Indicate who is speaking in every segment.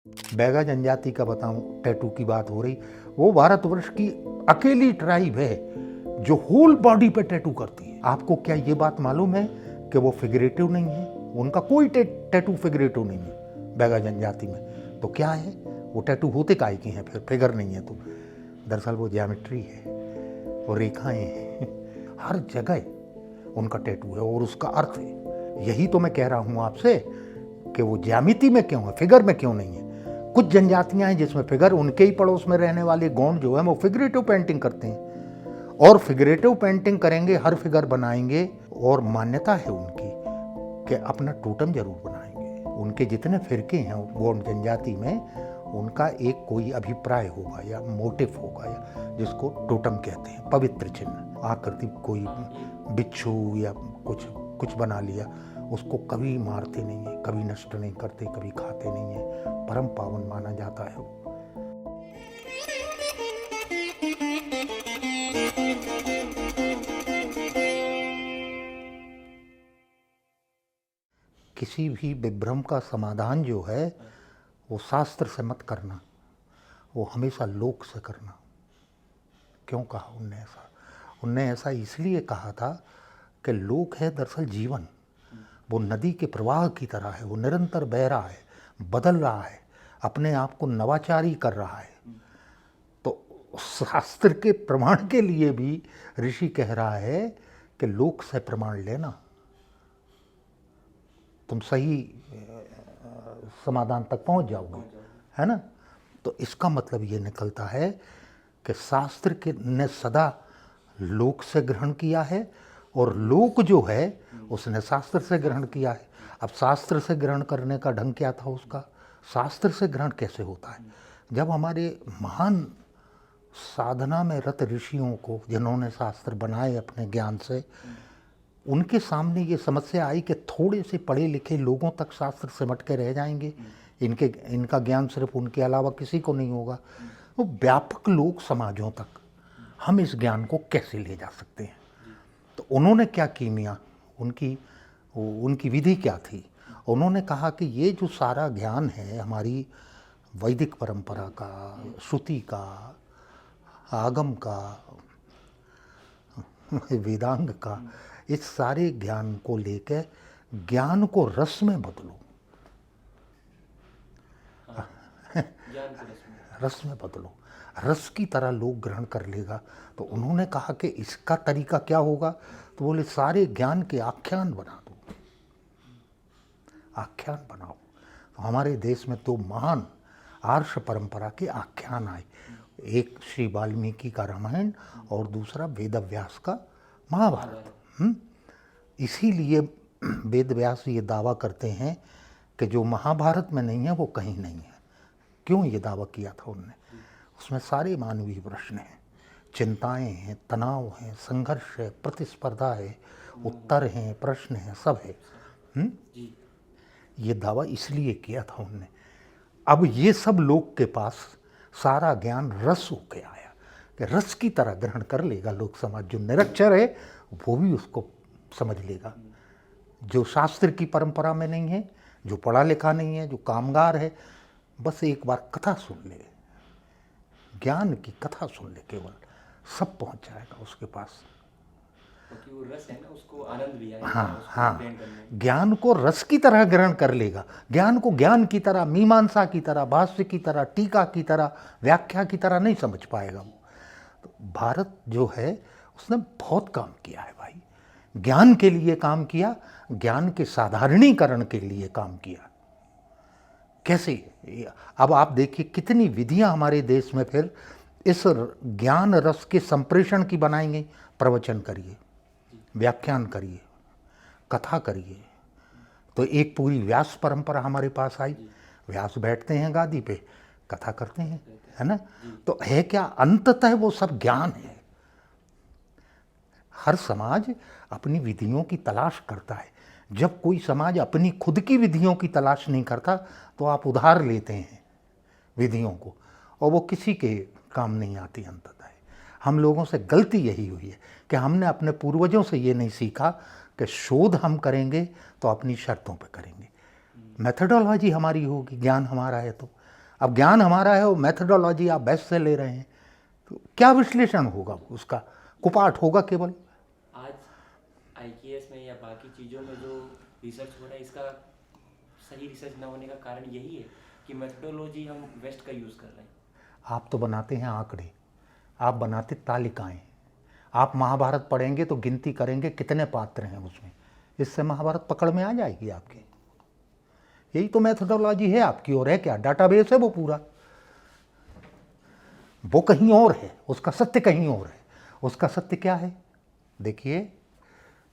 Speaker 1: बैगा जनजाति का बताऊं, टैटू की बात हो रही, वो भारतवर्ष की अकेली ट्राइब है जो होल बॉडी पे टैटू करती है। आपको क्या ये बात मालूम है कि वो फिगरेटिव नहीं है? उनका कोई टैटू फिगरेटिव नहीं है बैगा जनजाति में। तो क्या है वो? टैटू होते काहे की हैं फिर? फिगर नहीं है तो दरअसल वो ज्योमेट्री है, वो रेखाएं हैं। हर जगह उनका टैटू है और उसका अर्थ है। यही तो मैं कह रहा हूं आपसे कि वो ज्यामिति में क्यों है, फिगर में क्यों नहीं है। कुछ जनजातियां हैं जिसमें फिगर, उनके ही पड़ोस में रहने वाले गोंड जो है वो फिगरेटिव पेंटिंग करते हैं और फिगरेटिव पेंटिंग करेंगे, हर फिगर बनाएंगे और मान्यता है उनकी कि अपना टोटम जरूर बनाएंगे। उनके जितने फिरके हैं गोंड जनजाति में, उनका एक कोई अभिप्राय होगा या मोटिव होगा या जिसको टोटम कहते हैं, पवित्र चिन्ह, आकृति, कोई बिच्छू या कुछ बना लिया, उसको कभी मारते नहीं है, कभी नष्ट नहीं करते, कभी खाते नहीं है, परम पावन माना जाता है वो। किसी भी विभ्रम का समाधान जो है वो शास्त्र से मत करना, वो हमेशा लोक से करना। क्यों कहा उनने ऐसा? उनने ऐसा इसलिए कहा था कि लोक है दरअसल जीवन, वो नदी के प्रवाह की तरह है, वो निरंतर बह रहा है, बदल रहा है, अपने आप को नवाचारी कर रहा है। तो शास्त्र के प्रमाण के लिए भी ऋषि कह रहा है कि लोक से प्रमाण लेना, तुम सही समाधान तक पहुंच जाओगे, है ना। तो इसका मतलब ये निकलता है कि शास्त्र के ने सदा लोक से ग्रहण किया है और लोक जो है उसने शास्त्र से ग्रहण किया है। अब शास्त्र से ग्रहण करने का ढंग क्या था उसका? शास्त्र से ग्रहण कैसे होता है? जब हमारे महान साधना में रत ऋषियों को, जिन्होंने शास्त्र बनाए अपने ज्ञान से, उनके सामने ये समस्या आई कि थोड़े से पढ़े लिखे लोगों तक शास्त्र सिमट के रह जाएंगे, इनका ज्ञान सिर्फ उनके अलावा किसी को नहीं होगा, वो व्यापक लोक समाजों तक हम इस ज्ञान को कैसे ले जा सकते हैं। तो उन्होंने क्या कीमिया, उनकी विधि क्या थी? उन्होंने कहा कि ये जो सारा ज्ञान है हमारी वैदिक परंपरा का, श्रुति का, आगम का, वेदांग का, इस सारे ज्ञान को लेकर ज्ञान को रस में बदलो। रस में बदलो, रस की तरह लोग ग्रहण कर लेगा। तो उन्होंने कहा कि इसका तरीका क्या होगा? तो बोले सारे ज्ञान के आख्यान बना दो, आख्यान बनाओ। तो हमारे देश में दो महान आर्ष परंपरा के आख्यान आए, एक श्री वाल्मीकि का रामायण और दूसरा वेद व्यास का महाभारत। इसीलिए वेद व्यास ये दावा करते हैं कि जो महाभारत में नहीं है वो कहीं नहीं है। क्यों ये दावा किया था उनने? उसमें सारे मानवीय प्रश्न हैं, चिंताएं हैं, तनाव हैं, संघर्ष है, प्रतिस्पर्धा है, उत्तर हैं, प्रश्न हैं, सब है। ये दावा इसलिए किया था उनने। अब ये सब लोग के पास सारा ज्ञान रस होके आया कि रस की तरह ग्रहण कर लेगा लोक समाज। जो निरक्षर है वो भी उसको समझ लेगा, जो शास्त्र की परंपरा में नहीं है, जो पढ़ा लिखा नहीं है, जो कामगार है, बस एक बार कथा सुन ले, ज्ञान की कथा सुन ले, केवल सब पहुंच जाएगा उसके पास।
Speaker 2: क्योंकि वो रस है ना, उसको आनंद भी आएगा।
Speaker 1: हाँ, ज्ञान को रस की तरह ग्रहण कर लेगा, ज्ञान को ज्ञान की तरह, मीमांसा की तरह, भाष्य की तरह, टीका की तरह, व्याख्या की तरह नहीं समझ पाएगा वो। तो भारत जो है उसने बहुत काम किया है भाई, ज्ञान के लिए काम किया, ज्ञान के साधारणीकरण के लिए काम किया। कैसे? अब आप देखिए कितनी विधियां हमारे देश में फिर इस ज्ञान रस के संप्रेषण की बनाई गई। प्रवचन करिए, व्याख्यान करिए, कथा करिए। तो एक पूरी व्यास परंपरा हमारे पास आई, व्यास बैठते हैं गादी पे, कथा करते हैं, है ना। तो है क्या? अंततः वो सब ज्ञान है। हर समाज अपनी विधियों की तलाश करता है। जब कोई समाज अपनी खुद की विधियों की तलाश नहीं करता तो आप उधार लेते हैं विधियों को और वो किसी के काम नहीं आती अंततः। हम लोगों से गलती यही हुई है कि हमने अपने पूर्वजों से ये नहीं सीखा कि शोध हम करेंगे तो अपनी शर्तों पे करेंगे, मेथडोलॉजी हमारी होगी, ज्ञान हमारा है तो अब ज्ञान हमारा है और मेथडोलॉजी आप बेस्ट से ले रहे हैं, तो क्या विश्लेषण होगा उसका? कुपाठ होगा केवल।
Speaker 2: आज आईकेएस में या बाकी चीज़ों में जो रिसर्च हो रहा है, इसका सही रिसर्च ना होने का कारण यही है कि मेथडोलॉजी हम वेस्ट का यूज़ कर रहे हैं।
Speaker 1: आप तो बनाते हैं आंकड़े, आप बनाते तालिकाएं। आप महाभारत पढ़ेंगे तो गिनती करेंगे कितने पात्र हैं उसमें, इससे महाभारत पकड़ में आ जाएगी आपके। यही तो मेथडोलॉजी है आपकी, और है क्या? डाटाबेस है वो पूरा। वो कहीं और है, उसका सत्य कहीं और है। उसका सत्य क्या है? देखिए,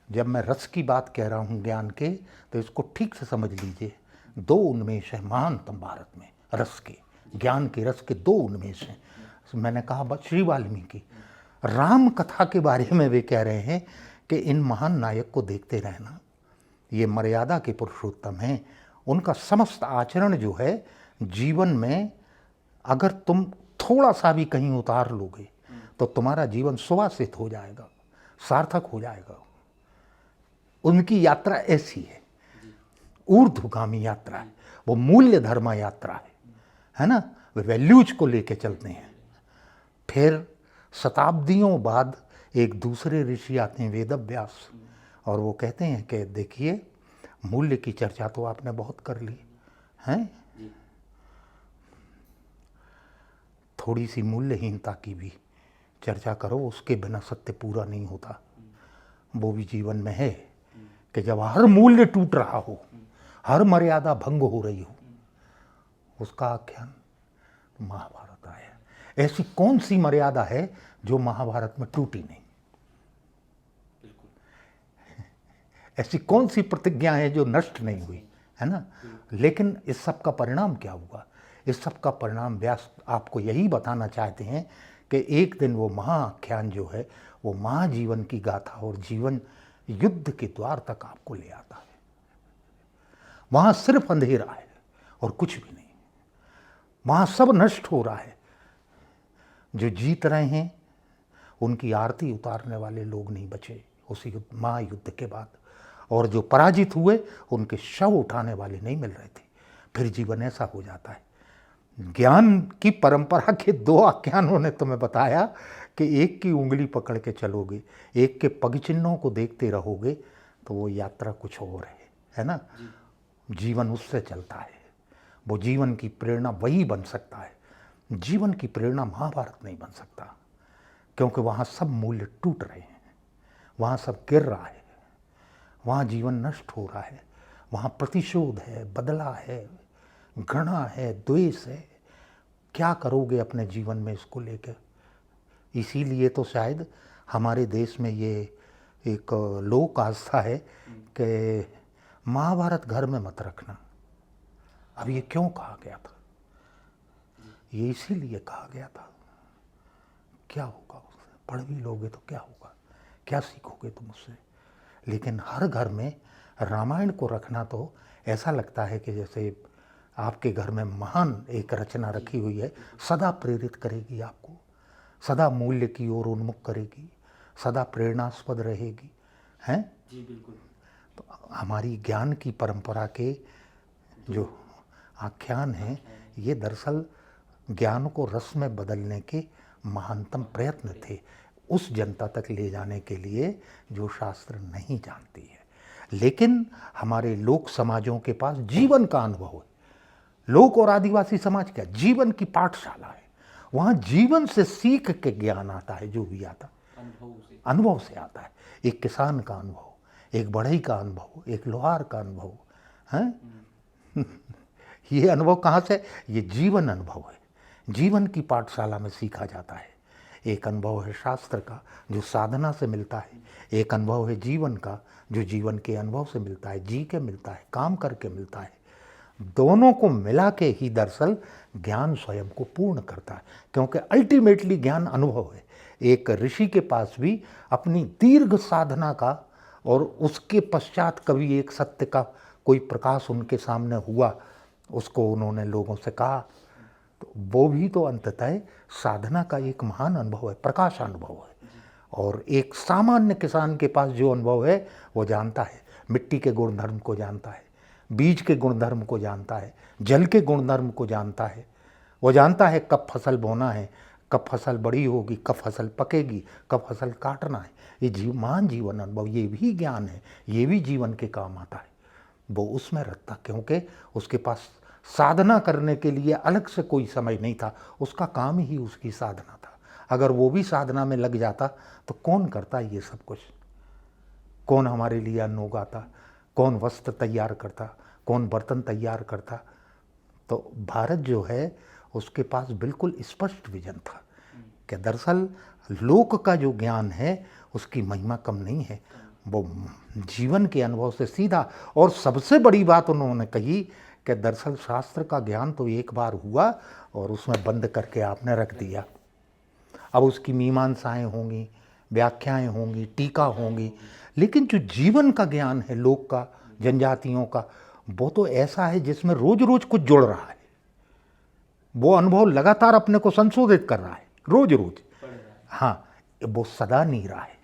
Speaker 1: जब मैं रस की बात कह रहा हूँ ज्ञान के, तो इसको ठीक से समझ लीजिए। दो उन्मेष है महानतम भारत में रस के, ज्ञान के रस के दो उन्मेष हैं। मैंने कहा श्री वाल्मीकि राम कथा के बारे में वे कह रहे हैं कि इन महान नायक को देखते रहना, ये मर्यादा के पुरुषोत्तम हैं। उनका समस्त आचरण जो है जीवन में, अगर तुम थोड़ा सा भी कहीं उतार लोगे तो तुम्हारा जीवन सुवासित हो जाएगा, सार्थक हो जाएगा। उनकी यात्रा ऐसी है, ऊर्ध्वगामी यात्रा है, वो मूल्य धर्म यात्रा है ना। वे वैल्यूज को लेके चलते हैं। फिर शताब्दियों बाद एक दूसरे ऋषि आते हैं, वेदव्यास, और वो कहते हैं कि देखिए, मूल्य की चर्चा तो आपने बहुत कर ली है, थोड़ी सी मूल्यहीनता की भी चर्चा करो, उसके बिना सत्य पूरा नहीं होता। वो भी जीवन में है कि जब हर मूल्य टूट रहा हो, हर मर्यादा भंग हो रही हो, उसका आख्यान महाभारत आया। ऐसी कौन सी मर्यादा है जो महाभारत में टूटी नहीं? ऐसी कौन सी प्रतिज्ञा है जो नष्ट नहीं हुई, है ना। लेकिन इस सब का परिणाम क्या हुआ? इस सब का परिणाम व्यास आपको यही बताना चाहते हैं कि एक दिन वो महाआख्यान जो है वो महाजीवन की गाथा और जीवन युद्ध के द्वार तक आपको ले आता है। वहाँ सिर्फ अंधेरा है और कुछ भी नहीं। वहाँ सब नष्ट हो रहा है। जो जीत रहे हैं उनकी आरती उतारने वाले लोग नहीं बचे उस महायुद्ध के बाद, और जो पराजित हुए उनके शव उठाने वाले नहीं मिल रहे थे। फिर जीवन ऐसा हो जाता है। ज्ञान की परंपरा के दो आख्यानों ने तुम्हें बताया कि एक की उंगली पकड़ के चलोगे, एक के पग चिन्हों को देखते रहोगे, तो वो यात्रा कुछ और है ना। जीवन उससे चलता है। वो जीवन की प्रेरणा वही बन सकता है। जीवन की प्रेरणा महाभारत नहीं बन सकता, क्योंकि वहाँ सब मूल्य टूट रहे हैं, वहाँ सब गिर रहा है, वहाँ जीवन नष्ट हो रहा है, वहाँ प्रतिशोध है, बदला है, घृणा है, द्वेष है। क्या करोगे अपने जीवन में इसको लेकर? इसीलिए तो शायद हमारे देश में ये एक लोक आस्था है कि महाभारत घर में मत रखना। अब ये क्यों कहा गया था? ये इसीलिए कहा गया था। क्या होगा उससे? पढ़ भी लोगे तो क्या होगा? क्या सीखोगे तुम उससे? लेकिन हर घर में रामायण को रखना तो ऐसा लगता है कि जैसे आपके घर में महान एक रचना रखी हुई है, सदा प्रेरित करेगी आपको, सदा मूल्य की ओर उन्मुख करेगी, सदा प्रेरणास्पद रहेगी, हैं?
Speaker 2: जी बिल्कुल।
Speaker 1: तो हमारी ज्ञान की परंपरा के जो आख्यान हैं, ये दरअसल ज्ञान को रस में बदलने के महानतम प्रयत्न थे, उस जनता तक ले जाने के लिए जो शास्त्र नहीं जानती है। लेकिन हमारे लोक समाजों के पास जीवन का अनुभव है। लोक और आदिवासी समाज क्या? जीवन की पाठशाला है। वहाँ जीवन से सीख के ज्ञान आता है, जो भी आता अनुभव से आता है। एक किसान का अनुभव, एक बढ़ई का अनुभव, एक लोहार का अनुभव है। ये अनुभव कहाँ से? ये जीवन अनुभव है, जीवन की पाठशाला में सीखा जाता है। एक अनुभव है शास्त्र का जो साधना से मिलता है, एक अनुभव है जीवन का जो जीवन के अनुभव से मिलता है, जी के मिलता है, काम करके मिलता है। दोनों को मिला के ही दरअसल ज्ञान स्वयं को पूर्ण करता है, क्योंकि अल्टीमेटली ज्ञान अनुभव है। एक ऋषि के पास भी अपनी दीर्घ साधना का और उसके पश्चात कभी एक सत्य का कोई प्रकाश उनके सामने हुआ, उसको उन्होंने लोगों से कहा, तो वो भी तो अंततः साधना का एक महान अनुभव है, प्रकाश अनुभव है। और एक सामान्य किसान के पास जो अनुभव है वो जानता है, मिट्टी के गुणधर्म को जानता है, बीज के गुणधर्म को जानता है, जल के गुणधर्म को जानता है, वो जानता है कब फसल बोना है, कब फसल बड़ी होगी, कब फसल पकेगी, कब फसल काटना है। ये महान जीवन अनुभव, ये भी ज्ञान है, ये भी जीवन के काम आता है। वो उसमें रखता, क्योंकि उसके पास साधना करने के लिए अलग से कोई समय नहीं था, उसका काम ही उसकी साधना था। अगर वो भी साधना में लग जाता तो कौन करता ये सब कुछ? कौन हमारे लिए अन्न उगाता, कौन वस्त्र तैयार करता, कौन बर्तन तैयार करता? तो भारत जो है उसके पास बिल्कुल स्पष्ट विजन था कि दरअसल लोक का जो ज्ञान है उसकी महिमा कम नहीं है, वो जीवन के अनुभव से सीधा। और सबसे बड़ी बात उन्होंने कही कि दरअसल शास्त्र का ज्ञान तो एक बार हुआ और उसमें बंद करके आपने रख दिया। अब उसकी मीमांसाएं होंगी, व्याख्याएं होंगी, टीका होंगी, लेकिन जो जीवन का ज्ञान है लोक का, जनजातियों का, वो तो ऐसा है जिसमें रोज रोज कुछ जुड़ रहा है। वो अनुभव लगातार अपने को संशोधित कर रहा है, रोज रोज। हाँ, वो सदा नीरा है,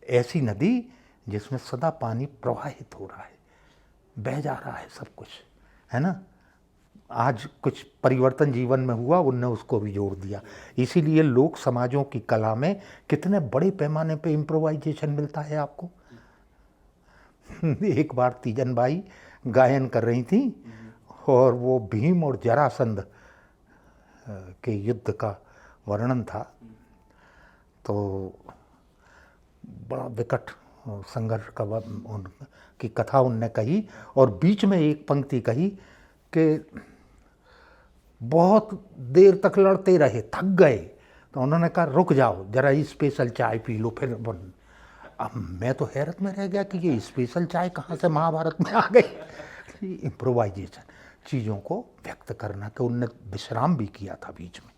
Speaker 1: ऐसी नदी जिसमें सदा पानी प्रवाहित हो रहा है, बह जा रहा है सब कुछ, है ना। आज कुछ परिवर्तन जीवन में हुआ, उनने उसको भी जोड़ दिया। इसीलिए लोक समाजों की कला में कितने बड़े पैमाने पे इम्प्रोवाइजेशन मिलता है आपको। एक बार तीजन बाई गायन कर रही थी और वो भीम और जरासंध के युद्ध का वर्णन था, तो बड़ा विकट संघर्ष का की कथा उनने कही, और बीच में एक पंक्ति कही कि बहुत देर तक लड़ते रहे, थक गए, तो उन्होंने कहा रुक जाओ जरा स्पेशल चाय पी लो फिर। अब मैं तो हैरत में रह गया कि ये स्पेशल चाय कहाँ से महाभारत में आ गई। इम्प्रोवाइजेशन, चीज़ों को व्यक्त करना, कि उनने विश्राम भी किया था बीच में।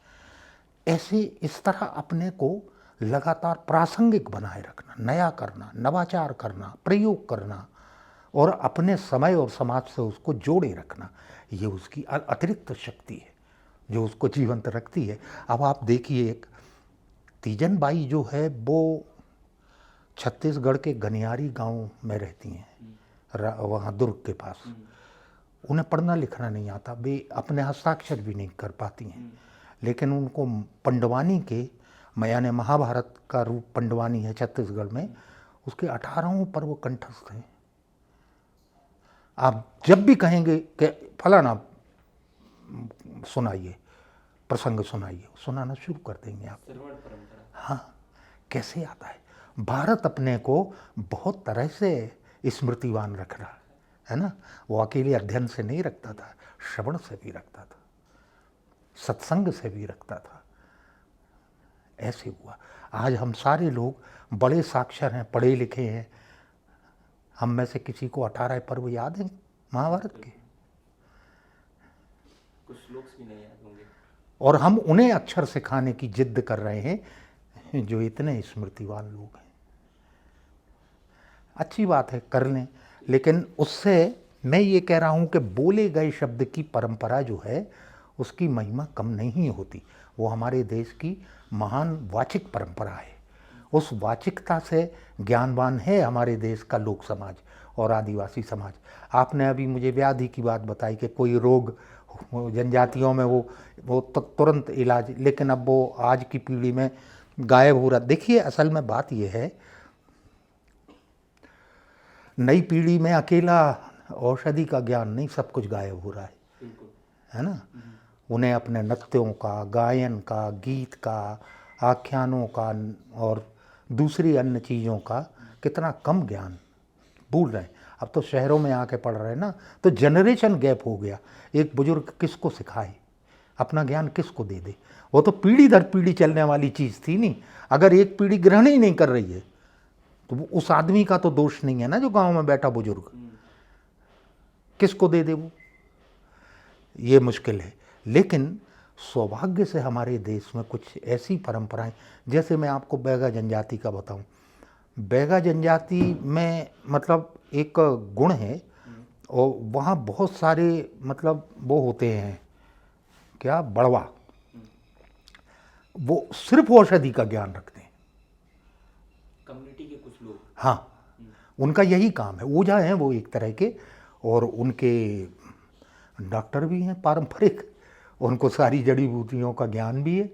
Speaker 1: ऐसे इस तरह अपने को लगातार प्रासंगिक बनाए रखना, नया करना, नवाचार करना, प्रयोग करना, और अपने समय और समाज से उसको जोड़े रखना, ये उसकी अतिरिक्त शक्ति है जो उसको जीवंत रखती है। अब आप देखिए, एक तीजन बाई जो है वो छत्तीसगढ़ के गनियारी गांव में रहती हैं, वहाँ दुर्ग के पास। उन्हें पढ़ना लिखना नहीं आता, वे अपने हस्ताक्षर भी नहीं कर पाती हैं, लेकिन उनको पंडवानी के, यानी महाभारत का रूप पंडवानी है छत्तीसगढ़ में, उसके 18वें पर्व कंठस्थ हैं। आप जब भी कहेंगे कि फलाना सुनाइए, प्रसंग सुनाइए, सुनाना शुरू कर देंगे आप। हाँ, कैसे आता है? भारत अपने को बहुत तरह से स्मृतिवान रख रहा है ना। वो अकेले अध्ययन से नहीं रखता था, श्रवण से भी रखता था, सत्संग से भी रखता था। ऐसे हुआ आज हम सारे लोग बड़े साक्षर हैं, पढ़े लिखे हैं, हम में से किसी को 18 पर्व याद हैं महाभारत के?
Speaker 2: कुछ श्लोक भी नहीं याद होंगे।
Speaker 1: और हम उन्हें अक्षर सिखाने की जिद कर रहे हैं जो इतने स्मृतिवान लोग हैं। अच्छी बात है, कर लें, लेकिन उससे मैं ये कह रहा हूँ कि बोले गए शब्द की परंपरा जो है उसकी महिमा कम नहीं होती। वो हमारे देश की महान वाचिक परंपरा है। उस वाचिकता से ज्ञानवान है हमारे देश का लोक समाज और आदिवासी समाज। आपने अभी मुझे व्याधि की बात बताई कि कोई रोग जनजातियों में वो तुरंत इलाज, लेकिन अब वो आज की पीढ़ी में गायब हो रहा। देखिए, असल में बात ये है, नई पीढ़ी में अकेला औषधि का ज्ञान नहीं, सब कुछ गायब हो रहा है ना। उन्हें अपने नृत्यों का, गायन का, गीत का, आख्यानों का और दूसरी अन्य चीज़ों का कितना कम ज्ञान, भूल रहे हैं। अब तो शहरों में आके पढ़ रहे हैं ना, तो जनरेशन गैप हो गया। एक बुजुर्ग किसको सिखाए, अपना ज्ञान किसको दे दे? वो तो पीढ़ी दर पीढ़ी चलने वाली चीज़ थी नहीं। अगर एक पीढ़ी ग्रहण ही नहीं कर रही है तो वो उस आदमी का तो दोष नहीं है ना, जो गांव में बैठा बुजुर्ग, किसको दे दे वो? ये मुश्किल है। लेकिन सौभाग्य से हमारे देश में कुछ ऐसी परंपराएं, जैसे मैं आपको बैगा जनजाति का बताऊं। बैगा जनजाति में मतलब एक गुण है, और वहाँ बहुत सारे मतलब वो होते हैं, क्या, बड़वा, वो सिर्फ औषधि का ज्ञान रखते हैं।
Speaker 2: कम्युनिटी के कुछ लोग,
Speaker 1: हाँ, उनका यही काम है। ओझा हैं वो एक तरह के, और उनके डॉक्टर भी हैं पारंपरिक, उनको सारी जड़ी बूटियों का ज्ञान भी है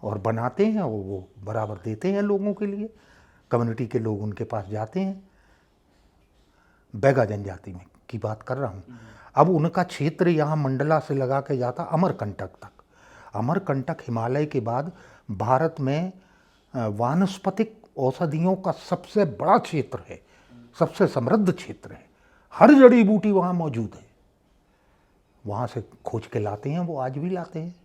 Speaker 1: और बनाते हैं, वो बराबर देते हैं लोगों के लिए। कम्युनिटी के लोग उनके पास जाते हैं। बैगा जनजाति में की बात कर रहा हूँ। अब उनका क्षेत्र यहाँ मंडला से लगा के जाता अमरकंटक तक। अमरकंटक हिमालय के बाद भारत में वानस्पतिक औषधियों का सबसे बड़ा क्षेत्र है, सबसे समृद्ध क्षेत्र है। हर जड़ी बूटी वहाँ मौजूद है। वहाँ से खोज के लाते हैं, वो आज भी लाते हैं।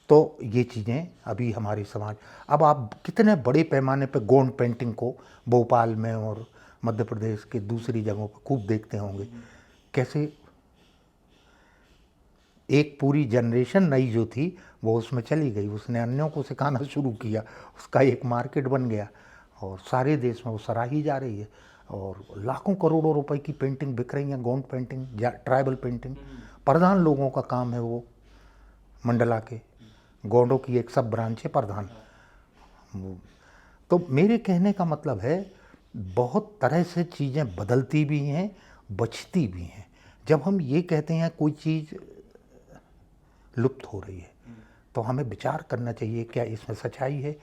Speaker 1: तो ये चीज़ें अभी हमारे समाज, अब आप कितने बड़े पैमाने पे गोंड पेंटिंग को भोपाल में और मध्य प्रदेश के दूसरी जगहों पर खूब देखते होंगे। कैसे एक पूरी जनरेशन नई जो थी वो उसमें चली गई, उसने अन्यों को सिखाना शुरू किया, उसका एक मार्केट बन गया और सारे देश में वो सराही जा रही है और लाखों करोड़ों रुपए की पेंटिंग बिक रही हैं। गोंड पेंटिंग, ट्राइबल पेंटिंग, प्रधान लोगों का काम है वो। मंडला के गोंडों की एक सब ब्रांच है प्रधान। तो मेरे कहने का मतलब है बहुत तरह से चीज़ें बदलती भी हैं, बचती भी हैं। जब हम ये कहते हैं कोई चीज़ लुप्त हो रही है तो हमें विचार करना चाहिए, क्या इसमें सच्चाई है,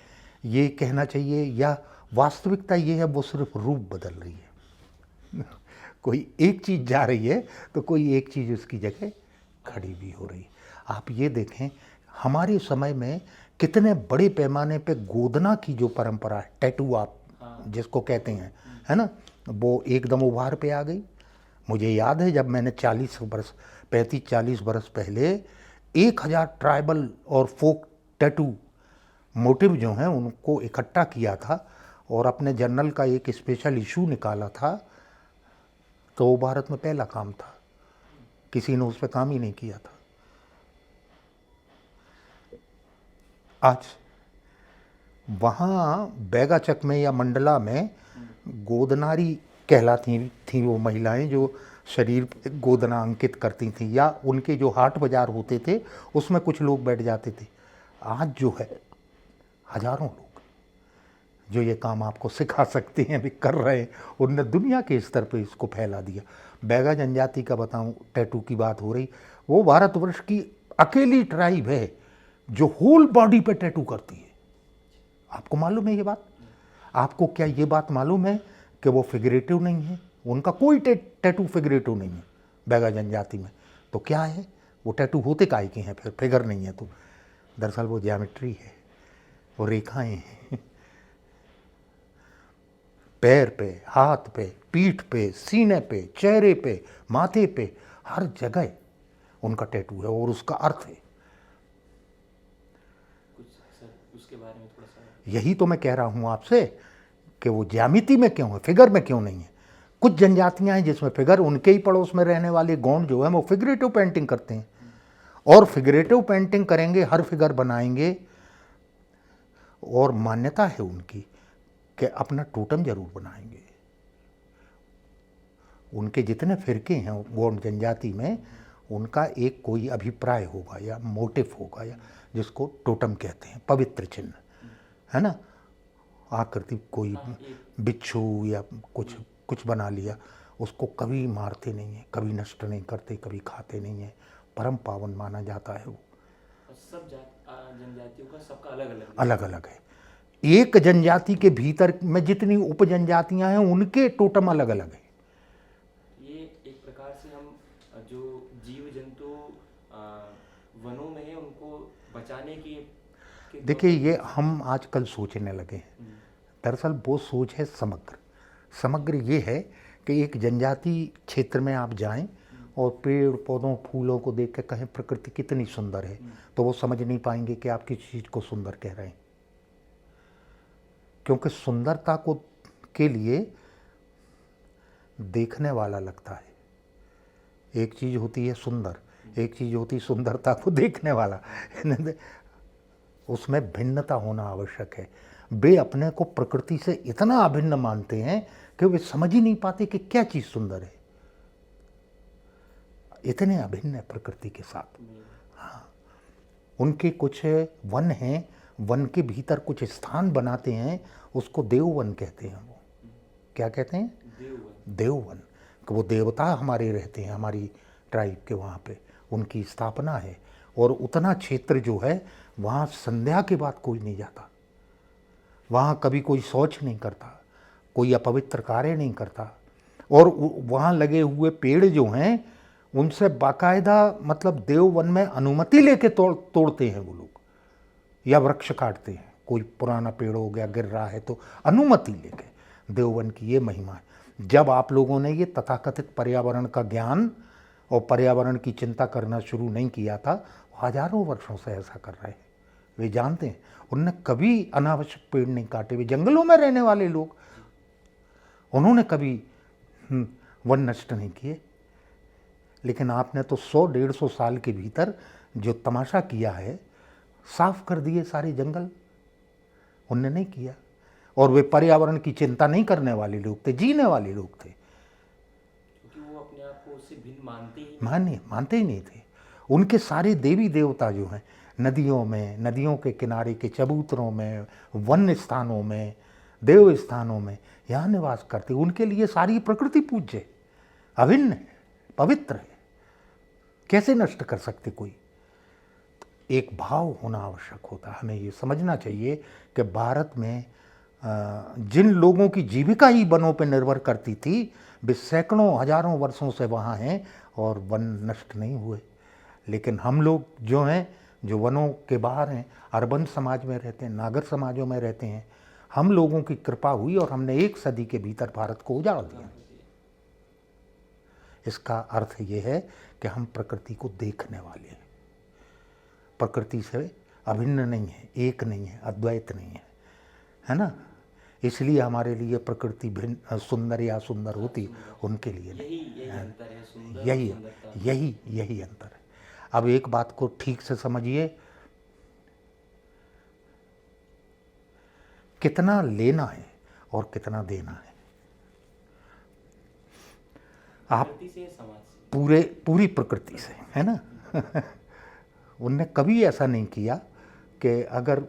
Speaker 1: ये कहना चाहिए, या वास्तविकता ये है वो सिर्फ रूप बदल रही है। कोई एक चीज़ जा रही है तो कोई एक चीज़ उसकी जगह खड़ी भी हो रही है। आप ये देखें हमारे समय में कितने बड़े पैमाने पे गोदना की जो परंपरा है, टैटू आप जिसको कहते हैं, है ना, वो एकदम उभार पे आ गई। मुझे याद है जब मैंने 35-40 बरस पहले 1000 ट्राइबल और फोक टैटू मोटिव जो हैं उनको इकट्ठा किया था और अपने जर्नल का एक स्पेशल इशू निकाला था, तो वो भारत में पहला काम था। किसी ने उस पर काम ही नहीं किया था। आज वहाँ बैगाचक में या मंडला में गोदनारी कहलाती थी वो महिलाएं जो शरीर पे गोदना अंकित करती थीं, या उनके जो हाट बाजार होते थे उसमें कुछ लोग बैठ जाते थे। आज जो है हजारों लोग जो ये काम आपको सिखा सकते हैं भी कर रहे हैं। उनने दुनिया के स्तर पे इसको फैला दिया। बैगा जनजाति का बताऊं, टैटू की बात हो रही, वो भारतवर्ष की अकेली ट्राइब है जो होल बॉडी पे टैटू करती है। आपको मालूम है ये बात? आपको क्या ये बात मालूम है कि वो फिगरेटिव नहीं है? उनका कोई टैटू फिगरेटिव नहीं है बैगा जनजाति में। तो क्या है वो टैटू होते काहे के हैं फिर, फिगर नहीं है तो? दरअसल वो ज्योमेट्री है, वो रेखाएं हैं। पैर पे, हाथ पे, पीठ पे, सीने पे, चेहरे पे, माथे पे, हर जगह उनका टैटू है और उसका अर्थ है।
Speaker 2: कुछ सर उसके बारे में थोड़ा सा।
Speaker 1: यही तो मैं कह रहा हूँ आपसे कि वो ज्यामिति में क्यों है, फिगर में क्यों नहीं है। कुछ जनजातियां हैं जिसमें फिगर, उनके ही पड़ोस में रहने वाले गोंड जो है वो फिगरेटिव पेंटिंग करते हैं और फिगरेटिव पेंटिंग करेंगे, हर फिगर बनाएंगे और मान्यता है उनकी कि अपना टोटम जरूर बनाएंगे। उनके जितने फिरके हैं गोंड जनजाति में, उनका एक कोई अभिप्राय होगा या मोटिव होगा, या जिसको टोटम कहते हैं, पवित्र चिन्ह, है ना। आकृति कोई बिच्छू या कुछ बना लिया, उसको कभी मारते नहीं है, कभी नष्ट नहीं करते, कभी खाते नहीं है, परम पावन माना जाता है वो।
Speaker 2: सब जनजातियों का सबका
Speaker 1: अलग अलग है। एक जनजाति के भीतर में जितनी उप जनजातियां हैं उनके टोटम अलग अलग है।
Speaker 2: ये एक प्रकार से हम जो जीव जंतु वनों में है उनको बचाने की
Speaker 1: देखिए ये हम आजकल सोचने लगे हैं, दरअसल वो सोच है समग्र ये है कि एक जनजाति क्षेत्र में आप जाएं और पेड़ पौधों फूलों को देख के कहें प्रकृति कितनी सुंदर है, तो वो समझ नहीं पाएंगे कि आप किस चीज़ को सुंदर कह रहे हैं। क्योंकि सुंदरता को के लिए देखने वाला लगता है। एक चीज़ होती है सुंदर, एक चीज़ होती है सुंदरता को देखने वाला। उसमें भिन्नता होना आवश्यक है। वे अपने को प्रकृति से इतना अभिन्न मानते हैं कि वे समझ ही नहीं पाते कि क्या चीज़ सुंदर है। इतने अभिन्न है प्रकृति के साथ। हाँ, उनके कुछ वन हैं, वन के भीतर कुछ स्थान बनाते हैं, उसको देववन कहते हैं। वो क्या कहते हैं? देववन। कि वो देवता हमारे रहते हैं, हमारी ट्राइब के वहाँ पे, उनकी स्थापना है। और उतना क्षेत्र जो है वहाँ संध्या के बाद कोई नहीं जाता, वहाँ कभी कोई शौच नहीं करता, कोई अपवित्र कार्य नहीं करता। और वहाँ लगे हुए पेड़ जो हैं उनसे बाकायदा मतलब देववन में अनुमति लेके तोड़ते हैं वो लोग, या वृक्ष काटते हैं। कोई पुराना पेड़ हो गया गिर रहा है तो अनुमति लेके। देववन की ये महिमा है। जब आप लोगों ने ये तथाकथित पर्यावरण का ज्ञान और पर्यावरण की चिंता करना शुरू नहीं किया था, हजारों वर्षों से ऐसा कर रहे हैं। वे जानते हैं, उनने कभी अनावश्यक पेड़ नहीं काटे। वे जंगलों में रहने वाले लोग, उन्होंने कभी वन नष्ट नहीं किए। लेकिन आपने तो 100-150 साल के भीतर जो तमाशा किया है, साफ कर दिए सारे जंगल, उनने नहीं किया। और वे पर्यावरण की चिंता नहीं करने वाले लोग थे, जीने वाले लोग थे।
Speaker 2: क्योंकि वो अपने आप को उससे भिन्न
Speaker 1: मानते ही नहीं थे। उनके सारे देवी देवता जो हैं नदियों में, नदियों के किनारे के चबूतरों में, वन्य स्थानों में, देव स्थानों में यहाँ निवास करते। उनके लिए सारी प्रकृति पूज्य, अभिन्न है, पवित्र है। कैसे नष्ट कर सकते कोई? एक भाव होना आवश्यक होता है। हमें ये समझना चाहिए कि भारत में जिन लोगों की जीविका ही वनों पर निर्भर करती थी, वे सैकड़ों हजारों वर्षों से वहाँ हैं और वन नष्ट नहीं हुए। लेकिन हम लोग जो हैं, जो वनों के बाहर हैं, अर्बन समाज में रहते हैं, नागर समाजों में रहते हैं, हम लोगों की कृपा हुई और हमने 1 सदी के भीतर भारत को उजाड़ दिया। इसका अर्थ ये है कि हम प्रकृति को देखने वाले हैं, प्रकृति से अभिन्न नहीं है, एक नहीं है, अद्वैत नहीं है ना। इसलिए हमारे लिए प्रकृति भिन्न सुंदर या सुंदर होती, उनके लिए नहीं। यही अंतर है। अब एक बात को ठीक से समझिए, कितना लेना है और कितना देना है। आप पूरी प्रकृति से, है ना। उनने कभी ऐसा नहीं किया कि अगर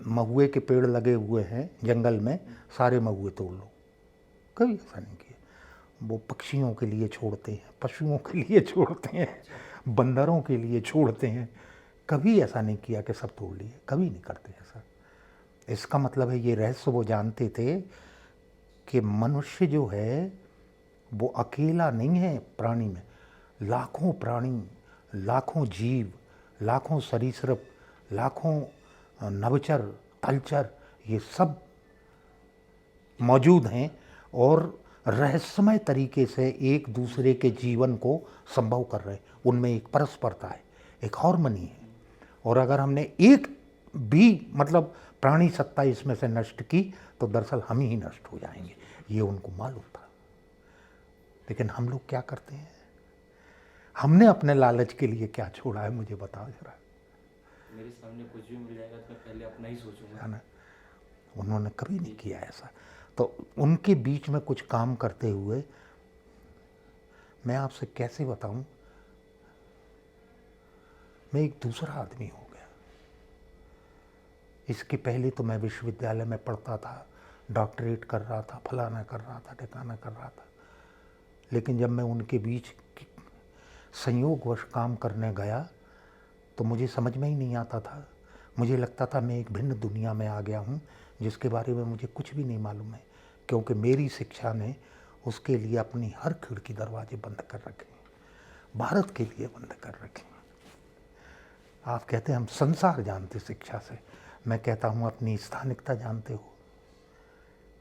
Speaker 1: महुए के पेड़ लगे हुए हैं जंगल में, सारे महुए तोड़ लो। कभी ऐसा नहीं किया। वो पक्षियों के लिए छोड़ते हैं, पशुओं के लिए छोड़ते हैं, बंदरों के लिए छोड़ते हैं। कभी ऐसा नहीं किया कि सब तोड़ लिए, कभी नहीं करते ऐसा। इसका मतलब है ये रहस्य वो जानते थे कि मनुष्य जो है वो अकेला नहीं है प्राणी में। लाखों प्राणी, लाखों जीव, लाखों सरीसृप, लाखों नभचर, तलचर, ये सब मौजूद हैं और रहस्यमय तरीके से एक दूसरे के जीवन को संभव कर रहे हैं। उनमें एक परस्परता है, एक हार्मनी है। और अगर हमने एक भी मतलब प्राणी सत्ता इसमें से नष्ट की तो दरअसल हम ही नष्ट हो जाएंगे, ये उनको मालूम था। लेकिन हम लोग क्या करते हैं? हमने अपने लालच के लिए क्या छोड़ा है, मुझे बताओ जरा।
Speaker 2: मेरे सामने कुछ भी मिल जाएगा तो मैं पहले अपना ही सोचूंगा,
Speaker 1: है ना। उन्होंने कभी नहीं किया ऐसा। तो उनके बीच में कुछ काम करते हुए मैं आपसे कैसे बताऊं, मैं एक दूसरा आदमी हो गया। इसके पहले तो मैं विश्वविद्यालय में पढ़ता था, डॉक्टरेट कर रहा था, फलाना कर रहा था, ठिकाना कर रहा था। लेकिन जब मैं उनके बीच संयोगवश काम करने गया तो मुझे समझ में ही नहीं आता था। मुझे लगता था मैं एक भिन्न दुनिया में आ गया हूँ जिसके बारे में मुझे कुछ भी नहीं मालूम है, क्योंकि मेरी शिक्षा ने उसके लिए अपनी हर खिड़की दरवाजे बंद कर रखे हैं, भारत के लिए बंद कर रखे हैं। आप कहते हैं हम संसार जानते शिक्षा से, मैं कहता हूँ अपनी स्थानिकता जानते हो।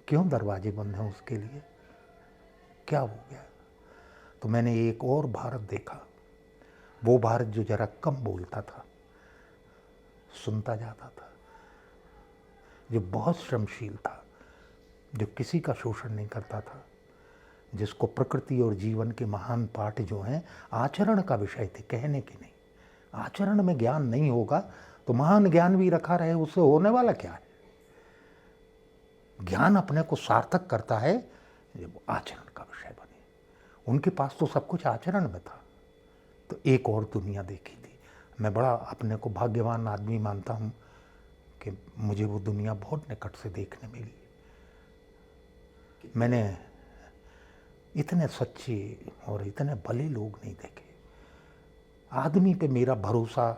Speaker 1: क्यों दरवाजे बंद हैं उसके लिए? क्या हो गया? तो मैंने एक और भारत देखा, वो भारत जो जरा कम बोलता था, सुनता जाता था, जो बहुत श्रमशील था, जो किसी का शोषण नहीं करता था, जिसको प्रकृति और जीवन के महान पाठ जो हैं आचरण का विषय थे, कहने के नहीं। आचरण में ज्ञान नहीं होगा तो महान ज्ञान भी रखा रहे, उससे होने वाला क्या है? ज्ञान अपने को सार्थक करता है जब आचरण का विषय बने। उनके पास तो सब कुछ आचरण में था। तो एक और दुनिया देखी थी। मैं बड़ा अपने को भाग्यवान आदमी मानता हूँ कि मुझे वो दुनिया बहुत निकट से देखने मिली। मैंने इतने सच्चे और इतने भले लोग नहीं देखे। आदमी पे मेरा भरोसा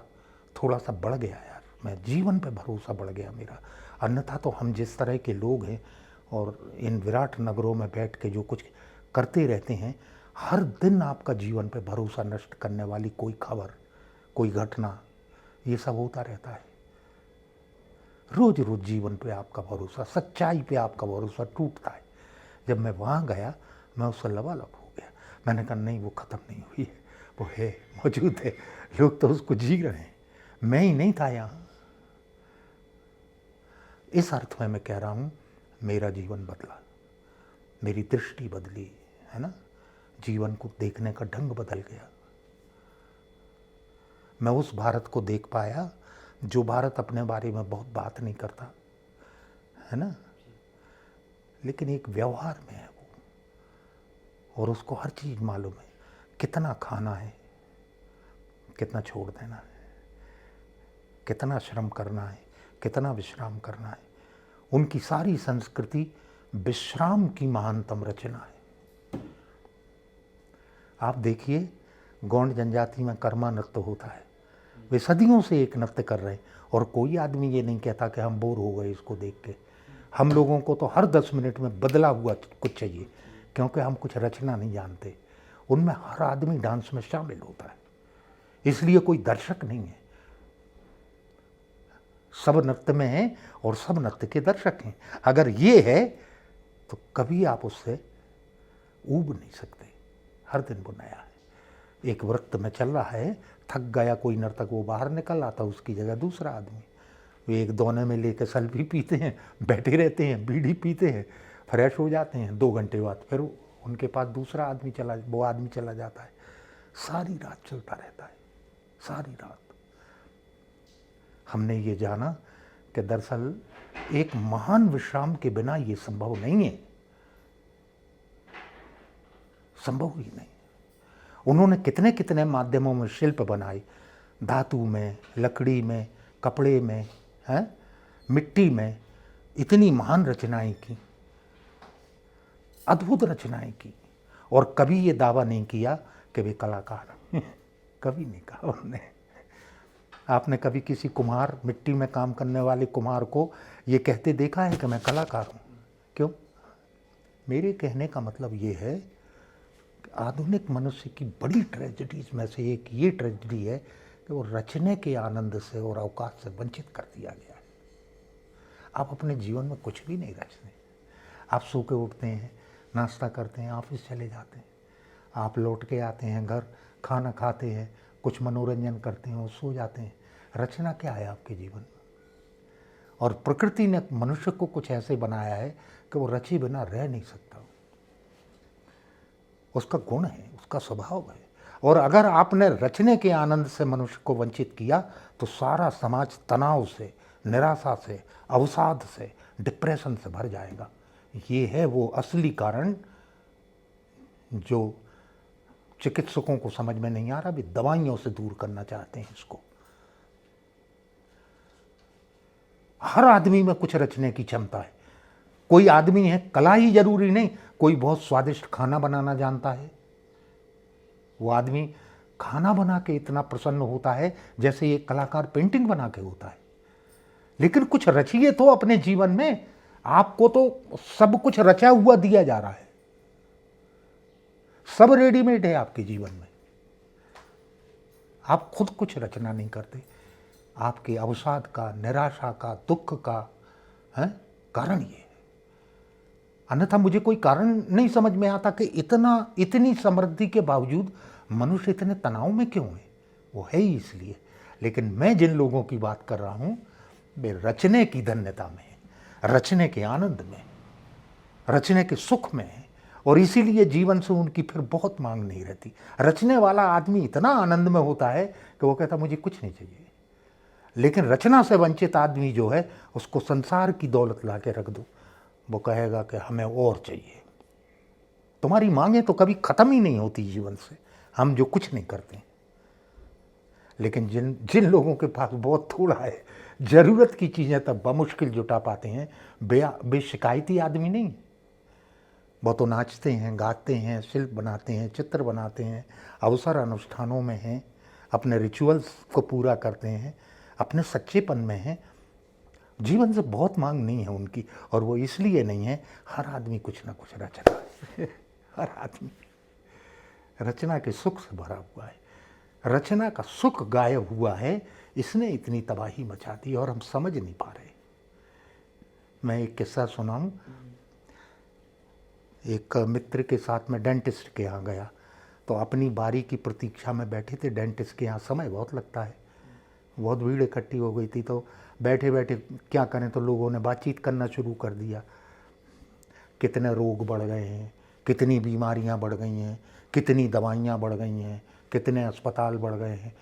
Speaker 1: थोड़ा सा बढ़ गया यार, मैं जीवन पे भरोसा बढ़ गया मेरा। अन्यथा तो हम जिस तरह के लोग हैं और इन विराट नगरों में बैठ के जो कुछ करते रहते हैं, हर दिन आपका जीवन पे भरोसा नष्ट करने वाली कोई खबर, कोई घटना, ये सब होता रहता है। रोज रोज जीवन पे आपका भरोसा, सच्चाई पे आपका भरोसा टूटता है। जब मैं वहाँ गया, मैं उससे लबालब हो गया। मैंने कहा नहीं, वो ख़त्म नहीं हुई है, वो है, मौजूद है, लोग तो उसको जी रहे हैं, मैं ही नहीं था यहाँ। इस अर्थ में मैं कह रहा हूँ, मेरा जीवन बदला, मेरी दृष्टि बदली, है ना, जीवन को देखने का ढंग बदल गया। मैं उस भारत को देख पाया जो भारत अपने बारे में बहुत बात नहीं करता, है ना, लेकिन एक व्यवहार में है वो, और उसको हर चीज़ मालूम है, कितना खाना है, कितना छोड़ देना है, कितना श्रम करना है, कितना विश्राम करना है। उनकी सारी संस्कृति विश्राम की महानतम रचना है। आप देखिए, गौंड जनजाति में कर्मा नृत्य होता है, वे सदियों से एक नृत्य कर रहे हैं, और कोई आदमी ये नहीं कहता कि हम बोर हो गए इसको देख के। हम लोगों को तो हर 10 मिनट में बदला हुआ कुछ चाहिए, क्योंकि हम कुछ रचना नहीं जानते। उनमें हर आदमी डांस में शामिल होता है, इसलिए कोई दर्शक नहीं है। सब नृत्य में हैं और सब नृत्य के दर्शक हैं। अगर ये है तो कभी आप उससे ऊब नहीं सकते। हर दिन वो नया है। एक वृत्त में चल रहा है, थक गया कोई नर्तक, वो बाहर निकल आता, उसकी जगह दूसरा आदमी। वे एक दोने में लेकर सेल्फी पीते हैं, बैठे रहते हैं, बीड़ी पीते हैं, फ्रेश हो जाते हैं, 2 घंटे बाद फिर उनके पास दूसरा आदमी वो आदमी चला जाता है। सारी रात चलता रहता है, सारी रात। हमने ये जाना कि दरअसल एक महान विश्राम के बिना ये संभव नहीं है, संभव ही नहीं। उन्होंने कितने कितने माध्यमों में शिल्प बनाए, धातु में, लकड़ी में, कपड़े में, हैं, मिट्टी में, इतनी महान रचनाएं की, अद्भुत रचनाएं की, और कभी ये दावा नहीं किया कि वे कलाकार कभी नहीं कहा उन्होंने। आपने कभी किसी कुम्हार, मिट्टी में काम करने वाले कुम्हार को ये कहते देखा है कि मैं कलाकार हूँ? क्यों? मेरे कहने का मतलब ये है कि आधुनिक मनुष्य की बड़ी ट्रेजेडीज में से एक ये ट्रेजेडी है कि वो रचने के आनंद से और अवकाश से वंचित कर दिया गया है। आप अपने जीवन में कुछ भी नहीं रचते। आप सो के उठते हैं, नाश्ता करते हैं, ऑफिस चले जाते हैं, आप लौट के आते हैं घर, खाना खाते हैं, कुछ मनोरंजन करते हैं और सो जाते हैं। रचना क्या है आपके जीवन में? और प्रकृति ने मनुष्य को कुछ ऐसे बनाया है कि वो रचे बिना रह नहीं सकता। उसका गुण है, उसका स्वभाव है। और अगर आपने रचने के आनंद से मनुष्य को वंचित किया तो सारा समाज तनाव से, निराशा से, अवसाद से, डिप्रेशन से भर जाएगा। ये है वो असली कारण जो चिकित्सकों को समझ में नहीं आ रहा, भी दवाइयों से दूर करना चाहते हैं इसको। हर आदमी में कुछ रचने की क्षमता है। कोई आदमी है, कला ही जरूरी नहीं, कोई बहुत स्वादिष्ट खाना बनाना जानता है, वो आदमी खाना बना के इतना प्रसन्न होता है जैसे ये कलाकार पेंटिंग बना के होता है। लेकिन कुछ रचिए तो अपने जीवन में। आपको तो सब कुछ रचा हुआ दिया जा रहा है, सब रेडीमेड है आपके जीवन में। आप खुद कुछ रचना नहीं करते। आपके अवसाद का, निराशा का, दुख का कारण ये है। अन्यथा मुझे कोई कारण नहीं समझ में आता कि इतनी समृद्धि के बावजूद मनुष्य इतने तनाव में क्यों है। वो है ही इसलिए। लेकिन मैं जिन लोगों की बात कर रहा हूँ, वे रचने की धन्यता में है, रचने के आनंद में, रचने के सुख में है, और इसीलिए जीवन से उनकी फिर बहुत मांग नहीं रहती। रचने वाला आदमी इतना आनंद में होता है कि वो कहता मुझे कुछ नहीं चाहिए। लेकिन रचना से वंचित आदमी जो है, उसको संसार की दौलत ला के रख दो, वो कहेगा कि हमें और चाहिए। तुम्हारी मांगें तो कभी ख़त्म ही नहीं होती जीवन से, हम जो कुछ नहीं करते। लेकिन जिन लोगों के पास बहुत थोड़ा है, ज़रूरत की चीज़ें तब बमुश्किल जुटा पाते हैं, वे शिकायती आदमी नहीं। वो तो नाचते हैं, गाते हैं, शिल्प बनाते हैं, चित्र बनाते हैं, अवसर अनुष्ठानों में हैं, अपने रिचुअल्स को पूरा करते हैं, अपने सच्चेपन में हैं। जीवन से बहुत मांग नहीं है उनकी, और वो इसलिए नहीं है, हर आदमी कुछ ना कुछ रच रहा है। हर आदमी रचना के सुख से भरा हुआ है। रचना का सुख गायब हुआ है, इसने इतनी तबाही मचा दी और हम समझ नहीं पा रहे। मैं एक किस्सा सुनाऊं। एक मित्र के साथ में डेंटिस्ट के यहाँ गया, तो अपनी बारी की प्रतीक्षा में बैठे थे। डेंटिस्ट के यहाँ समय बहुत लगता है, बहुत भीड़ इकट्ठी हो गई थी। तो बैठे बैठे क्या करें, तो लोगों ने बातचीत करना शुरू कर दिया। कितने रोग बढ़ गए हैं, कितनी बीमारियां बढ़ गई हैं, कितनी दवाइयां बढ़ गई हैं, कितने अस्पताल बढ़ गए हैं,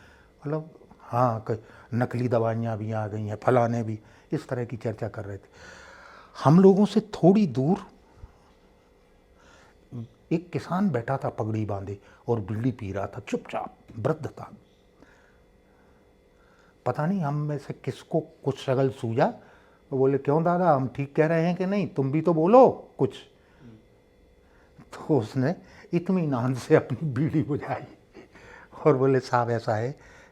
Speaker 1: मतलब हाँ नकली दवाइयां भी आ गई हैं, फलाने भी, इस तरह की चर्चा कर रहे थे। हम लोगों से थोड़ी दूर एक किसान बैठा था पगड़ी बांधे और बीड़ी पी रहा था, चुपचाप, वृद्ध था। पता नहीं हम में से किसको कुछ शगल सूझा, वो बोले क्यों दादा, हम ठीक कह रहे हैं कि नहीं, तुम भी तो बोलो कुछ। तो उसने इत्मीनान से अपनी बीड़ी बुझाई और बोले साहब ऐसा है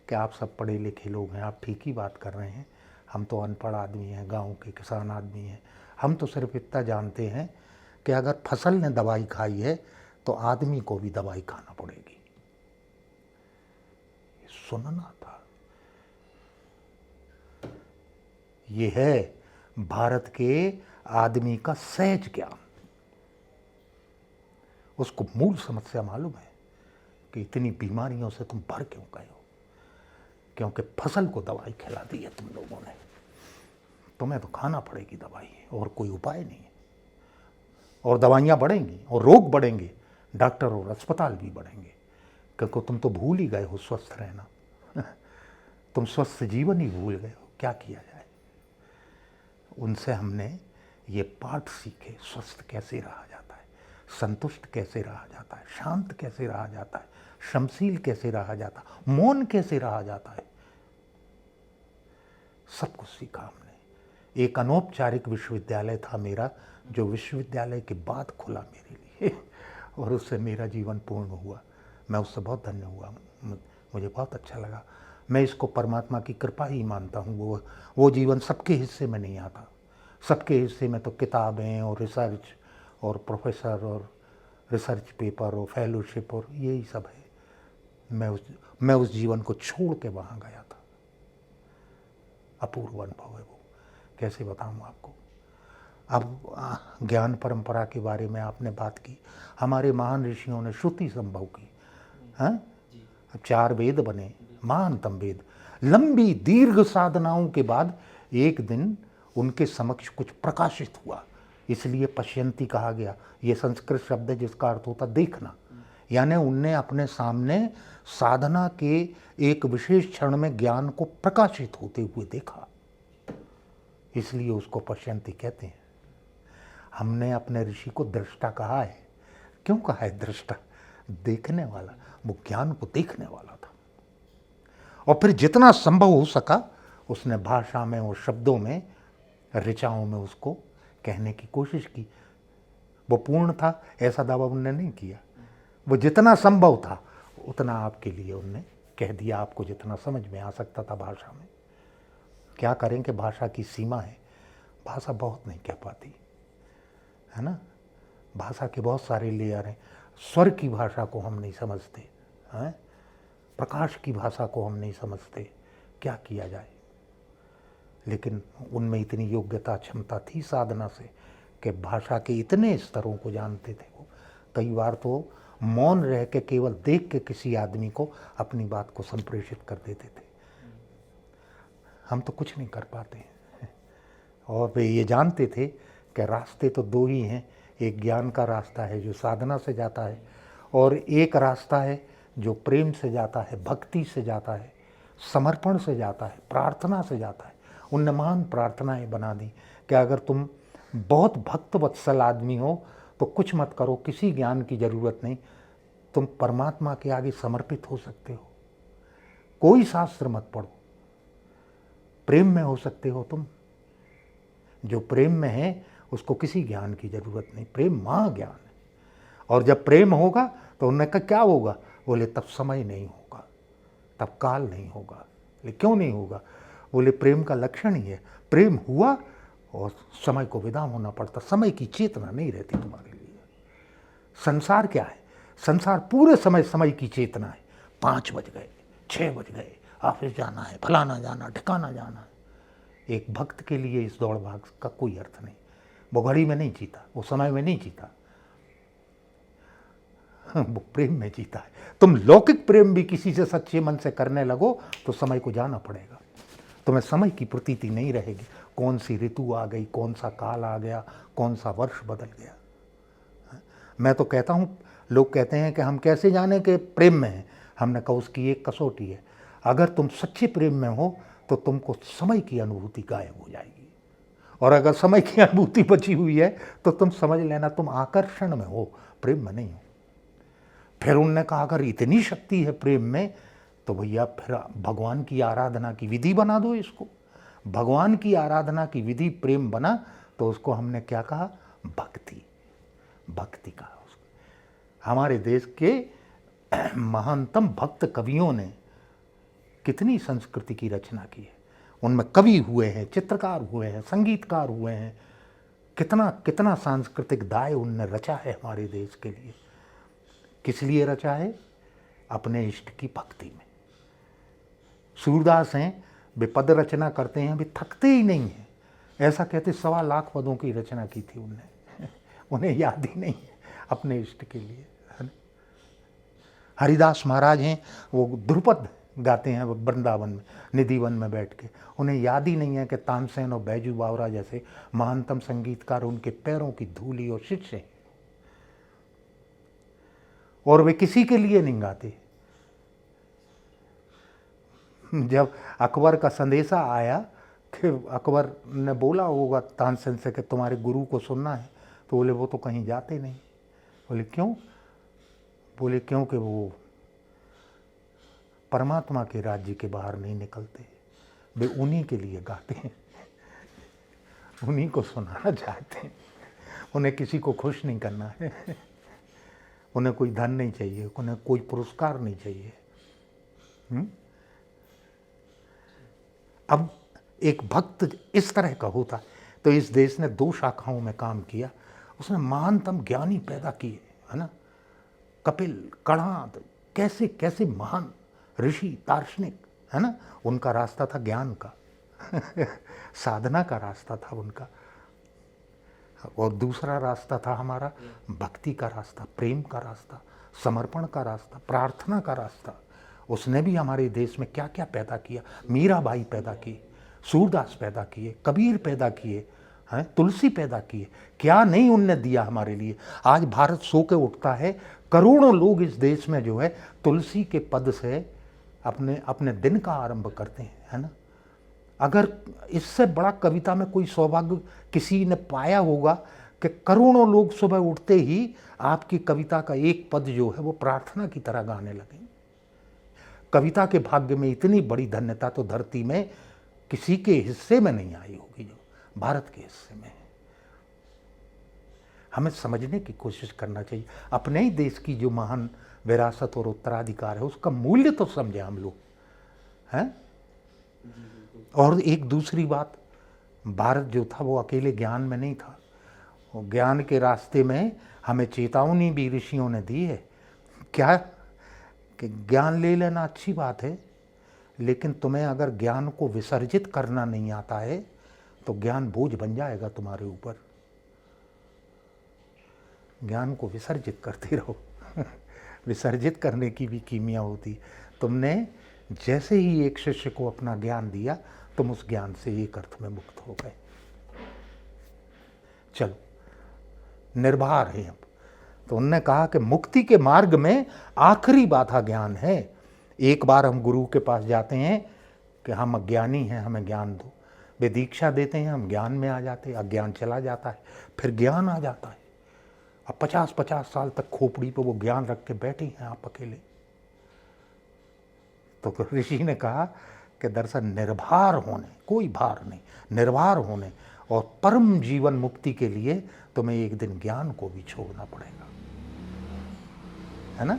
Speaker 1: कि आप सब पढ़े लिखे लोग हैं, आप ठीक ही बात कर रहे हैं, हम तो अनपढ़ आदमी हैं, गांव के किसान आदमी हैं। हम तो सिर्फ इतना जानते हैं कि अगर फसल ने दवाई खाई है तो आदमी को भी दवाई खाना पड़ेगी। ये सुनना था। ये है भारत के आदमी का सहज ज्ञान। उसको मूल समस्या मालूम है कि इतनी बीमारियों से तुम भर क्यों गए हो, क्योंकि फसल को दवाई खिला दी है तुम लोगों ने। तुम्हें तो खाना पड़ेगी दवाई, और कोई उपाय नहीं है। और दवाइयाँ बढ़ेंगी और रोग बढ़ेंगे, डॉक्टर और अस्पताल भी बढ़ेंगे, क्योंकि तुम तो भूल ही गए हो स्वस्थ रहना। तुम स्वस्थ जीवन ही भूल गए हो। क्या किया जाए। उनसे हमने ये पाठ सीखे, स्वस्थ कैसे रहा जाता है, संतुष्ट कैसे रहा जाता है, शांत कैसे रहा जाता है, क्षमशील कैसे रहा जाता है, मौन कैसे रहा जाता है, सब कुछ सीखा हमने। एक अनौपचारिक विश्वविद्यालय था मेरा, जो विश्वविद्यालय के बाद खुला मेरे लिए, और उससे मेरा जीवन पूर्ण हुआ। मैं उससे बहुत धन्य हुआ, मुझे बहुत अच्छा लगा। मैं इसको परमात्मा की कृपा ही मानता हूँ। वो जीवन सबके हिस्से में नहीं आता। सबके हिस्से में तो किताबें और रिसर्च और प्रोफेसर और रिसर्च पेपर और फेलोशिप और यही सब है। मैं उस जीवन को छोड़ के वहाँ गया था। अपूर्व अनुभव है वो, कैसे बताऊँ आपको। अब ज्ञान परंपरा के बारे में आपने बात की। हमारे महान ऋषियों ने श्रुति संभव की, हैं? अब 4 वेद बने, महानतम वेद। लंबी दीर्घ साधनाओं के बाद एक दिन उनके समक्ष कुछ प्रकाशित हुआ, इसलिए पश्यंती कहा गया। ये संस्कृत शब्द है जिसका अर्थ होता देखना। यानी उनने अपने सामने साधना के एक विशेष क्षण में ज्ञान को प्रकाशित होते हुए देखा, इसलिए उसको पश्यंती कहते हैं। हमने अपने ऋषि को दृष्टा कहा है। क्यों कहा है दृष्टा? देखने वाला, वो ज्ञान को देखने वाला था। और फिर जितना संभव हो सका उसने भाषा में और शब्दों में, ऋचाओं में उसको कहने की कोशिश की। वो पूर्ण था ऐसा दावा उनने नहीं किया। वो जितना संभव था उतना आपके लिए उनने कह दिया, आपको जितना समझ में आ सकता था भाषा में। क्या करें कि भाषा की सीमा है, भाषा बहुत नहीं कह पाती है ना। भाषा के बहुत सारे लेयर हैं। स्वर की भाषा को हम नहीं समझते हैं, प्रकाश की भाषा को हम नहीं समझते। क्या किया जाए। लेकिन उनमें इतनी योग्यता क्षमता थी साधना से कि भाषा के इतने स्तरों को जानते थे वो। कई बार तो मौन रह के केवल देख के किसी आदमी को अपनी बात को संप्रेषित कर देते थे। हम तो कुछ नहीं कर पाते हैं। और वे ये जानते थे कि रास्ते तो 2 ही हैं। एक ज्ञान का रास्ता है जो साधना से जाता है, और एक रास्ता है जो प्रेम से जाता है, भक्ति से जाता है, समर्पण से जाता है, प्रार्थना से जाता है। उनने महान प्रार्थनाएं बना दी कि अगर तुम बहुत भक्त वत्सल आदमी हो तो कुछ मत करो, किसी ज्ञान की ज़रूरत नहीं, तुम परमात्मा के आगे समर्पित हो सकते हो, कोई शास्त्र मत पढ़ो, प्रेम में हो सकते हो तुम। जो प्रेम में है उसको किसी ज्ञान की ज़रूरत नहीं, प्रेम महाज्ञान है। और जब प्रेम होगा तो उन्होंने कहा क्या होगा? बोले तब समय नहीं होगा, तब काल नहीं होगा। बोले क्यों नहीं होगा? बोले प्रेम का लक्षण ही है, प्रेम हुआ और समय को विदा होना पड़ता, समय की चेतना नहीं रहती तुम्हारे लिए। संसार क्या है? संसार पूरे समय समय की चेतना है। 5 बज गए, 6 बज गए, ऑफिस जाना है, फलाना जाना, ठिकाना जाना है। एक भक्त के लिए इस दौड़ भाग का कोई अर्थ नहीं। वो घड़ी में नहीं जीता, वो समय में नहीं जीता, वो प्रेम में जीता है। तुम लौकिक प्रेम भी किसी से सच्चे मन से करने लगो तो समय को जाना पड़ेगा, तुम्हें समय की प्रतीति नहीं रहेगी। कौन सी ऋतु आ गई, कौन सा काल आ गया, कौन सा वर्ष बदल गया। मैं तो कहता हूँ, लोग कहते हैं कि हम कैसे जाने कि प्रेम में हैं। हमने कहा उसकी एक कसौटी है, अगर तुम सच्चे प्रेम में हो तो तुमको समय की अनुभूति गायब हो जाएगी, और अगर समय की अनुभूति बची हुई है तो तुम समझ लेना तुम आकर्षण में हो, प्रेम में नहीं हो। फिर उनने कहा अगर इतनी शक्ति है प्रेम में तो भैया फिर भगवान की आराधना की विधि बना दो इसको। भगवान की आराधना की विधि प्रेम बना तो उसको हमने क्या कहा? भक्ति। भक्ति कहा उसको। हमारे देश के महानतम भक्त कवियों ने कितनी संस्कृति की रचना की है। उनमें कवि हुए हैं, चित्रकार हुए हैं, संगीतकार हुए हैं, कितना कितना सांस्कृतिक दाय उनने रचा है हमारे देश के लिए। किस लिए रचा है? अपने इष्ट की भक्ति में। सूरदास हैं, वे पद रचना करते हैं, वे थकते ही नहीं हैं। ऐसा कहते 1.25 लाख पदों की रचना की थी उनने उन्हें याद ही नहीं है अपने इष्ट के लिए। हरिदास महाराज हैं, वो ध्रुपद गाते हैं वृंदावन में, निधिवन में बैठ के। उन्हें याद ही नहीं है कि तानसेन और बैजू बावरा जैसे महानतम संगीतकार उनके पैरों की धूली और शिष्य हैं, और वे किसी के लिए नहीं गाते। जब अकबर का संदेशा आया कि अकबर ने बोला होगा तानसेन से कि तुम्हारे गुरु को सुनना है, तो बोले वो तो कहीं जाते नहीं। बोले क्यों? बोले क्योंकि वो परमात्मा के राज्य के बाहर नहीं निकलते, वे उन्हीं के लिए गाते हैं, उन्हीं को सुनाना चाहते हैं। उन्हें किसी को खुश नहीं करना है, उन्हें कोई धन नहीं चाहिए, उन्हें कोई पुरस्कार नहीं चाहिए। अब एक भक्त इस तरह का होता तो इस देश ने 2 शाखाओं में काम किया। उसने महानतम ज्ञानी पैदा किए, है ना। कपिल, कणाद, कैसे कैसे महान ऋषि, दार्शनिक, है ना। उनका रास्ता था ज्ञान का साधना का रास्ता था उनका, और दूसरा रास्ता था हमारा भक्ति का रास्ता, प्रेम का रास्ता, समर्पण का रास्ता, प्रार्थना का रास्ता। उसने भी हमारे देश में क्या क्या पैदा किया। मीराबाई पैदा की, सूरदास पैदा किए, कबीर पैदा किए, हैं, तुलसी पैदा किए। क्या नहीं उनने दिया हमारे लिए। आज भारत सो के उठता है, करोड़ों लोग इस देश में जो है तुलसी के पद से अपने अपने दिन का आरंभ करते हैं, है ना। अगर इससे बड़ा कविता में कोई सौभाग्य किसी ने पाया होगा कि करोड़ों लोग सुबह उठते ही आपकी कविता का एक पद जो है वो प्रार्थना की तरह गाने लगे। कविता के भाग्य में इतनी बड़ी धन्यता तो धरती में किसी के हिस्से में नहीं आई होगी जो भारत के हिस्से में है। हमें समझने की कोशिश करना चाहिए। अपने ही देश की जो महान विरासत और उत्तराधिकार है उसका मूल्य तो समझे हम लोग, हैं। और एक दूसरी बात, भारत जो था वो अकेले ज्ञान में नहीं था, वो ज्ञान के रास्ते में हमें चेतावनी भी ऋषियों ने दी है। क्या? कि ज्ञान ले लेना अच्छी बात है, लेकिन तुम्हें अगर ज्ञान को विसर्जित करना नहीं आता है तो ज्ञान बोझ बन जाएगा तुम्हारे ऊपर। ज्ञान को विसर्जित करते रहो विसर्जित करने की भी कीमिया होती। तुमने जैसे ही एक शिष्य को अपना ज्ञान दिया, तुम उस ज्ञान से एक अर्थ में मुक्त हो गए। चलो, निर्भर है अब। तो उन्होंने कहा कि मुक्ति के मार्ग में आखिरी बाधा ज्ञान है। एक बार हम गुरु के पास जाते हैं कि हम अज्ञानी हैं, हमें ज्ञान दो, वे दीक्षा देते हैं, हम ज्ञान में आ जाते हैं, अज्ञान चला जाता है, फिर ज्ञान आ जाता है। अब 50-50 साल तक खोपड़ी पे वो ज्ञान रख के बैठे हैं आप अकेले। तो ऋषि ने कहा कि दरअसल निर्भर होने, कोई भार नहीं, निर्भर होने और परम जीवन मुक्ति के लिए तुम्हें एक दिन ज्ञान को भी छोड़ना पड़ेगा, है ना।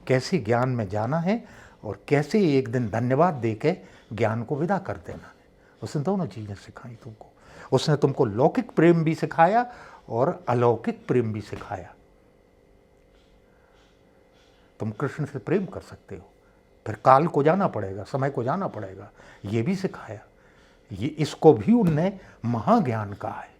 Speaker 1: कैसे ज्ञान में जाना है और कैसे एक दिन धन्यवाद दे के ज्ञान को विदा कर देना है। उसने दोनों चीज़ें सिखाई तुमको। उसने तुमको लौकिक प्रेम भी सिखाया और अलौकिक प्रेम भी सिखाया। तुम कृष्ण से प्रेम कर सकते हो, फिर काल को जाना पड़ेगा, समय को जाना पड़ेगा, ये भी सिखाया। ये इसको भी उनने महाज्ञान कहा है।